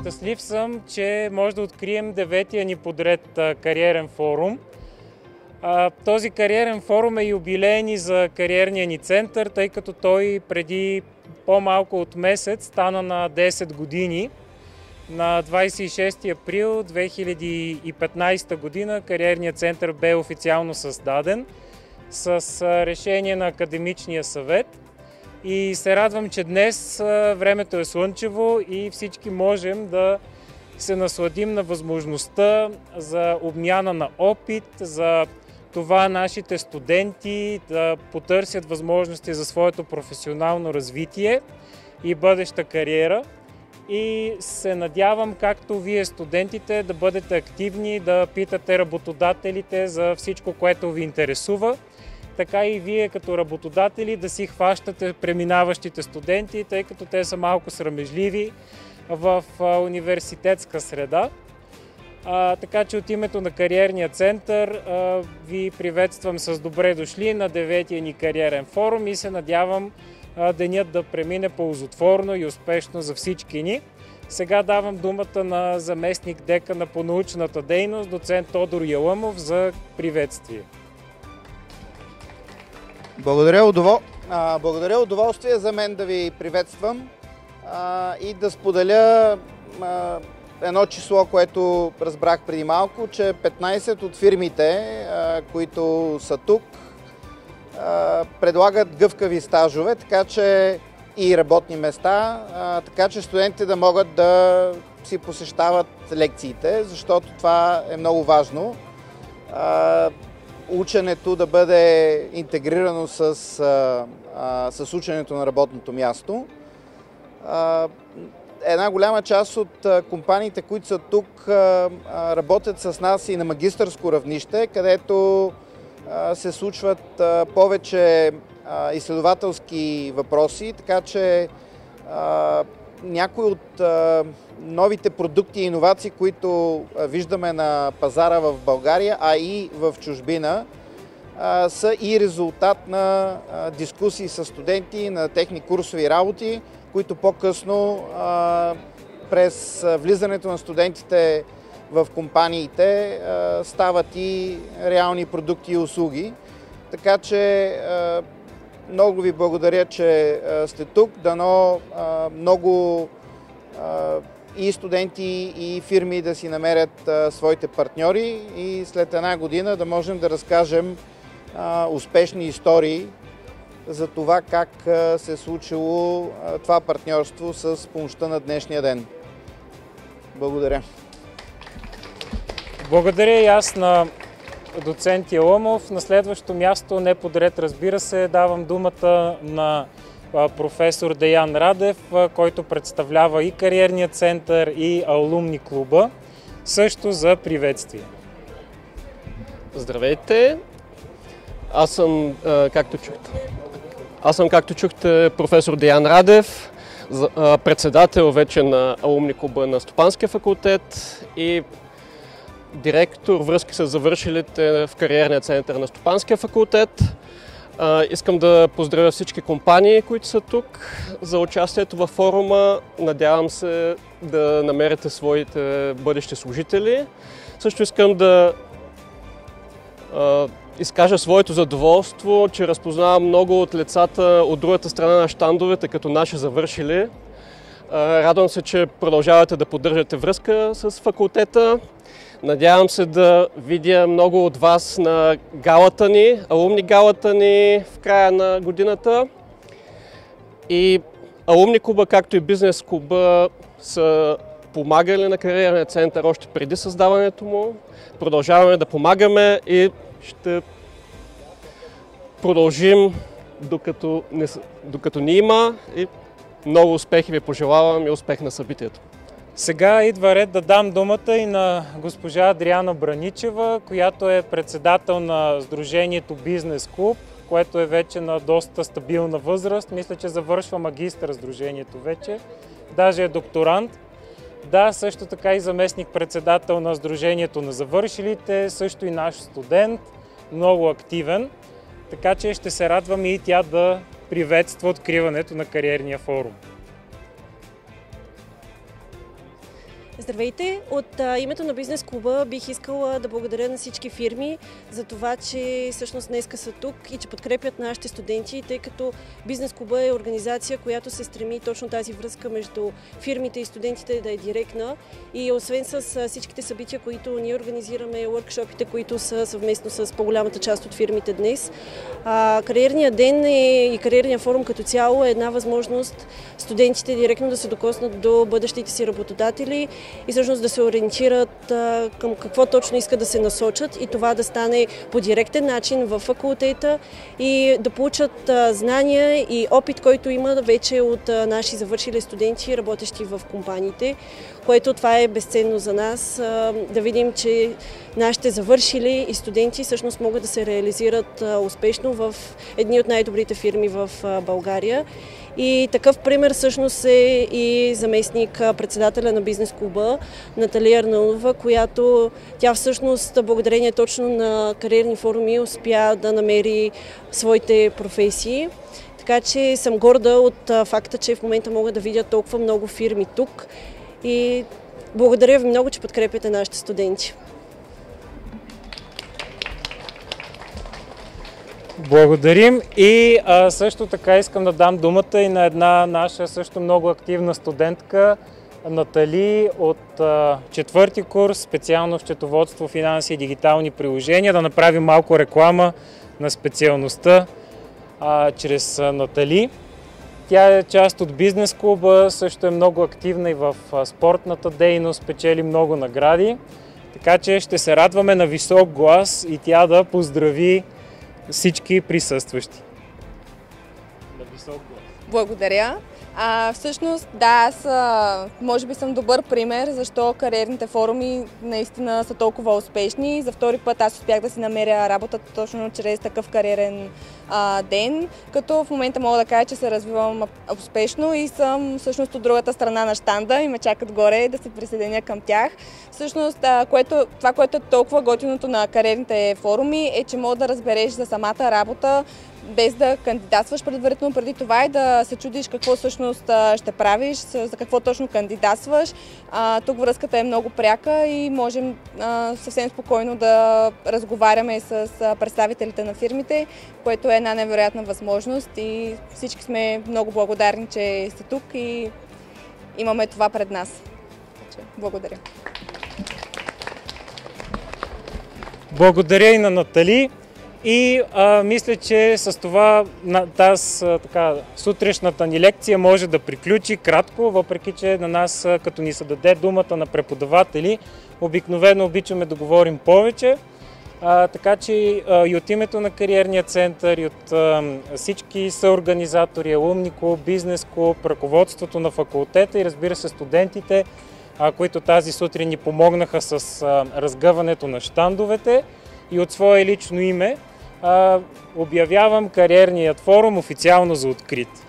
Щастлив съм, че може да открием 9-я ни подред кариерен форум. Този кариерен форум е юбилейни за кариерния ни център, тъй като той преди по-малко от месец стана на 10 години. На 26 април 2015 година кариерният център бе официално създаден с решение на Академичния съвет. И се радвам, че днес времето е слънчево и всички можем да се насладим на възможността за обмяна на опит, за това нашите студенти да потърсят възможности за своето професионално развитие и бъдеща кариера. И се надявам, както вие студентите, да бъдете активни, да питате работодателите за всичко, което ви интересува, така и вие като работодатели да си хващате преминаващите студенти, тъй като те са малко срамежливи в университетска среда. Така че от името на Кариерния център ви приветствам с добре дошли на 9-я ни кариерен форум и се надявам денят да премине ползотворно и успешно за всички ни. Сега давам думата на заместник декана по научната дейност, доцент Тодор Ялъмов, за приветствие. Благодаря, удоволствие за мен да ви приветствам и да споделя едно число, което разбрах преди малко, че 15 от фирмите, които са тук, предлагат гъвкави стажове, така че и работни места, така че студентите да могат да си посещават лекциите, защото това е много важно. Ученето да бъде интегрирано с ученето на работното място. Една голяма част от компаниите, които са тук, работят с нас и на магистърско равнище, където се случват повече изследователски въпроси, така че някои от новите продукти и иновации, които виждаме на пазара в България, а и в чужбина, са и резултат на дискусии с студенти, на техни курсови работи, които по-късно през влизането на студентите в компаниите стават и реални продукти и услуги. Така че много ви благодаря, че сте тук. Дано много и студенти, и фирми да си намерят своите партньори и след една година да можем да разкажем успешни истории за това как се е случило това партньорство с помощта на днешния ден. Благодаря. Благодаря и аз на доцент Ялъмов. На следващото място, не подред, разбира се, давам думата на професор Деян Радев, който представлява и Кариерния център, и Алумни клуба, също за приветствие. Здравейте! Аз съм, както чухте, професор Деян Радев, председател вече на Алумни клуба на Стопанския факултет и директор връзки с завършилите в Кариерния център на Стопанския факултет. Искам да поздравя всички компании, които са тук за участието във форума. Надявам се да намерите своите бъдещи служители. Също искам да изкажа своето задоволство, че разпознавам много от лицата от другата страна на щандовете като наши завършили. Радвам се, че продължавате да поддържате връзка с факултета. Надявам се да видя много от вас на галата ни, алумни галата ни в края на годината. И Алумни клуба, както и бизнес клуба, са помагали на Кариерния център още преди създаването му. Продължаваме да помагаме и ще продължим докато ни има и много успехи ви пожелавам и успех на събитието. Сега идва ред да дам думата и на госпожа Адриана Браничева, която е председател на Сдружението Бизнес клуб, което е вече на доста стабилна възраст. Мисля, че завършва магистър Сдружението вече, даже е докторант. Да, също така и заместник-председател на Сдружението на завършилите, също и наш студент, много активен. Така че ще се радвам и тя да приветства откриването на Кариерния форум. Здравейте! От името на Бизнес клуба бих искала да благодаря на всички фирми за това, че всъщност днеска са тук и че подкрепят нашите студенти, тъй като Бизнес клуба е организация, която се стреми точно тази връзка между фирмите и студентите да е директна. И освен с всичките събития, които ние организираме, workshopите, които са съвместно с по-голямата част от фирмите днес, кариерният ден и кариерният форум като цяло е една възможност студентите директно да се докоснат до бъдещите си работодатели и всъщност да се ориентират към какво точно искат да се насочат и това да стане по директен начин във факултета и да получат знания и опит, който има вече от наши завършили студенти, работещи в компаниите, което това е безценно за нас, да видим, че нашите завършили и студенти всъщност могат да се реализират успешно в едни от най-добрите фирми в България. И такъв пример всъщност е и заместник председателя на Бизнес клуба Наталия Арнаудова, която тя всъщност благодарение точно на кариерни форуми успя да намери своите професии. Така че съм горда от факта, че в момента мога да видя толкова много фирми тук и благодаря ви много, че подкрепяте нашите студенти. Благодарим и също така искам да дам думата и на една наша също много активна студентка, Натали от четвърти курс, специално счетоводство, финанси и дигитални приложения, да направим малко реклама на специалността чрез Натали. Тя е част от Бизнес клуба, също е много активна и в спортната дейност, печели много награди, така че ще се радваме на висок глас и тя да поздрави всички присъстващи. На висок глас. Благодаря. Всъщност, да, аз може би съм добър пример, защо кариерните форуми наистина са толкова успешни. За втори път аз успях да си намеря работа точно чрез такъв кариерен ден, като в момента мога да кажа, че се развивам успешно и съм всъщност от другата страна на щанда и ме чакат горе да се присъединя към тях. Всъщност, това, което е толкова готиното на кариерните форуми е, че мога да разбереш за самата работа, без да кандидатстваш предварително преди това и да се чудиш какво всъщност ще правиш, за какво точно кандидатстваш. Тук връзката е много пряка и можем съвсем спокойно да разговаряме с представителите на фирмите, което е една невероятна възможност и всички сме много благодарни, че сте тук и имаме това пред нас. Благодаря. Благодаря и на Натали. И мисля, че с това сутрешната ни лекция може да приключи кратко, въпреки че на нас, като ни се даде думата на преподаватели, обикновено обичаме да говорим повече. Така че и от името на Кариерния център, и от всички съорганизатори, Алумни клуб, Бизнес клуб, ръководството на факултета и разбира се студентите, които тази сутрин ни помогнаха с разгъването на щандовете, и от свое лично име обявявам кариерният форум официално за открит.